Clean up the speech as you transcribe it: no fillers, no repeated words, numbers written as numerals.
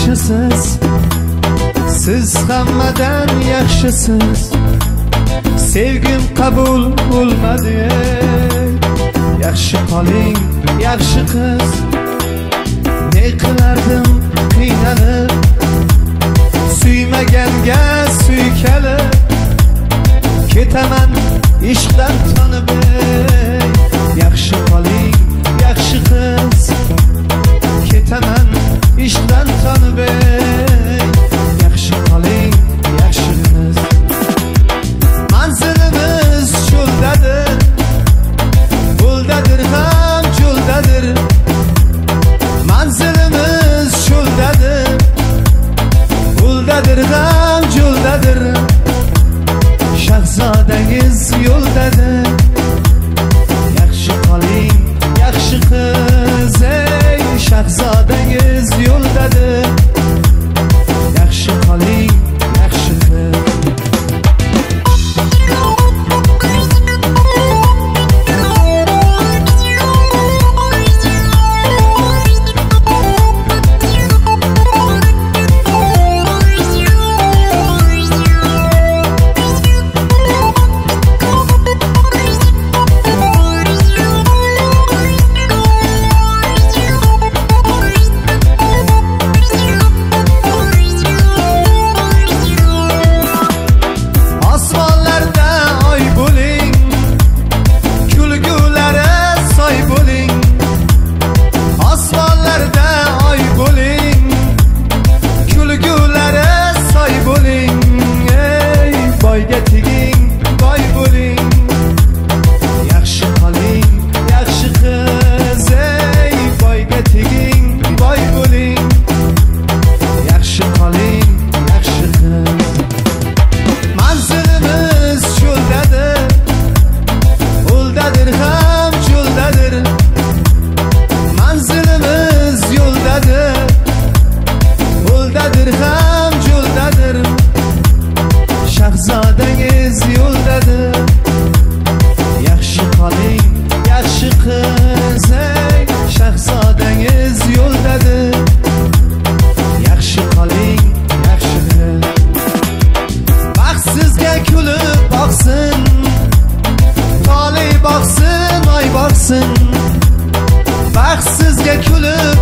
yaxshisiz, siz hammadan yaxshisiz. Sevgim qabul bo'lmadi, yaxshi qoling, yaxshi qiz. Ne qilardim qiynalib, suymaganga suykalib. Ketaman ishqdan tonib, yaxshi qoling, yaxshi qiz. Ketaman ishqdan tonib, yaxshi qoling, yaxshi qiz. Manzilimiz cho'ldadir, cho'ldadir ham cho'ldadir. Manzilimiz cho'ldadir, cho'ldadir ham cho'ldadir. Shahzodangiz yo'ldadir, yaxshi qoling, yaxshi qiz. Ey shahzodangiz yo'ldadir, yaxshi qoling, yaxshi qiz. Shahzodangiz yo'ldadir, yaxshi qoling, yaxshi qiz. Ey shahzodangiz yo'ldadir, yaxshi qoling, yaxshi qiz. Baxtsizga kulib boqsin, tole boqsin, oy boqsin. Baxtsizga kulib